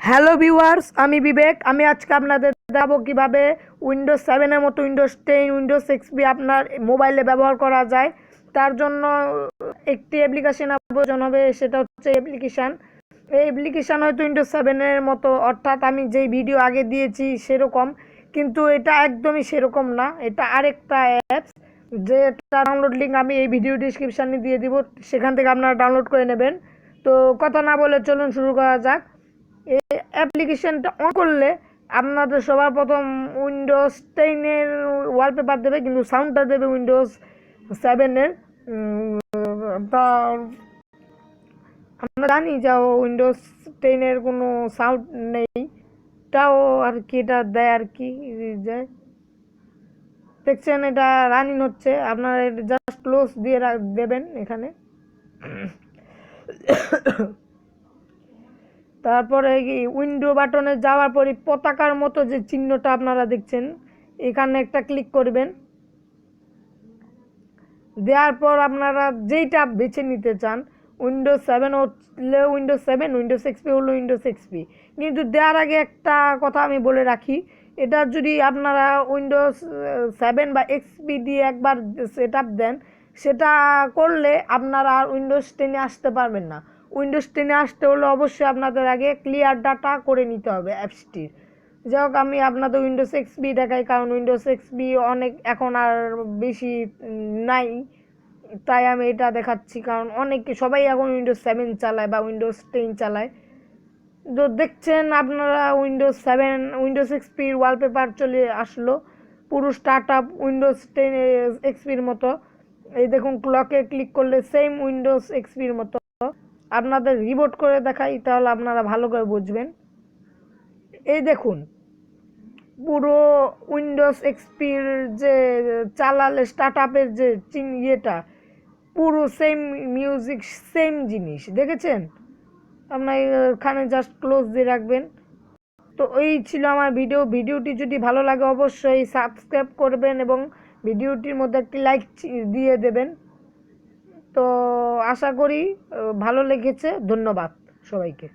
Hello viewers, আমি বিবেক। আমি আজকে আপনাদের দেখাবো কিভাবে উইন্ডোজ 7-এর মতো উইন্ডোজ 10, উইন্ডোজ এক্সপি আপনার মোবাইলে ব্যবহার করা যায়। তার জন্য একটি অ্যাপ্লিকেশন প্রয়োজন হবে, সেটা হচ্ছে অ্যাপ্লিকেশান। এই অ্যাপ্লিকেশান হয়তো উইন্ডোজ 7-এর মতো, অর্থাৎ আমি যেই ভিডিও আগে দিয়েছি সেরকম, কিন্তু এটা একদমই সেরকম না। এটা আরেকটা অ্যাপস, যেটা ডাউনলোড লিঙ্ক আমি এই ভিডিও ডিসক্রিপশানে দিয়ে দিব, সেখান থেকে আপনারা ডাউনলোড করে নেবেন। তো কথা না বলে চলুন শুরু করা যাক। এই অ্যাপ্লিকেশনটা অন করলে আপনাদের সবার প্রথম উইন্ডোজ 10-এর ওয়ালপেপার দেবে, কিন্তু সাউন্ডটা দেবে উইন্ডোজ 7-এর। তা আমরা জানি যে উইন্ডোজ 10-এর কোনো সাউন্ড নেই, তাও আর কি এটা দেয় আর কি যায়। দেখছেন এটা রানিং হচ্ছে, আপনারা জাস্ট ক্লোজ দিয়ে দেবেন এখানে। তারপরে উইন্ডো বাটনে যাওয়ার পরে পতাকার মতো যে চিহ্নটা আপনারা দেখছেন, এখানে একটা ক্লিক করবেন। দেওয়ার পর আপনারা যেইটা বেছে নিতে চান, উইন্ডোজ 7 হলে উইন্ডোজ 7, উইন্ডোজ এক্সপি হলো উইন্ডোজ এক্সপি। কিন্তু দেওয়ার আগে একটা কথা আমি বলে রাখি, এটা যদি আপনারা উইন্ডোজ 7 বা এক্সপি দিয়ে একবার সেট আপ দেন, সেটা করলে আপনারা আর উইন্ডোজ 10-এ আসতে পারবেন না। উইন্ডোজ 10-এ আসতে হলে অবশ্যই আপনাদের আগে ক্লিয়ার ডাটা করে নিতে হবে অ্যাপসটির। যাই হোক, আমি আপনাদের উইন্ডোজ এক্সপি দেখাই, কারণ উইন্ডোজ এক্সপি অনেক এখন আর বেশি নাই, তাই আমি এটা দেখাচ্ছি। কারণ সবাই এখন উইন্ডোজ 7 চালায় বা উইন্ডোজ 10 চালায়। তো দেখছেন আপনারা উইন্ডোজ 7, উইন্ডোজ এক্সপির ওয়ালপেপার চলে আসলো, পুরো স্টার্ট আপ উইন্ডোজ 10 এক্সপির মতো। এই দেখুন, ক্লকে ক্লিক করলে সেম উইন্ডোজ এক্সপির মতো। আপনাদের রিবোট করে দেখাই, তাহলে আপনারা ভালো করে বুঝবেন। এই দেখুন, পুরো উইন্ডোজ এক্সপির যে চালালে স্টার্ট আপের যে ইয়েটা, পুরো সেম মিউজিক, সেম জিনিস দেখেছেন। আপনার এখানে জাস্ট ক্লোজ দিয়ে রাখবেন। তো এই ছিল আমার ভিডিওটি যদি ভালো লাগে অবশ্যই সাবস্ক্রাইব করবেন এবং ভিডিওটির মধ্যে একটি লাইক দিয়ে দেবেন। তো আশা করি ভালো লেগেছে। ধন্যবাদ সবাইকে।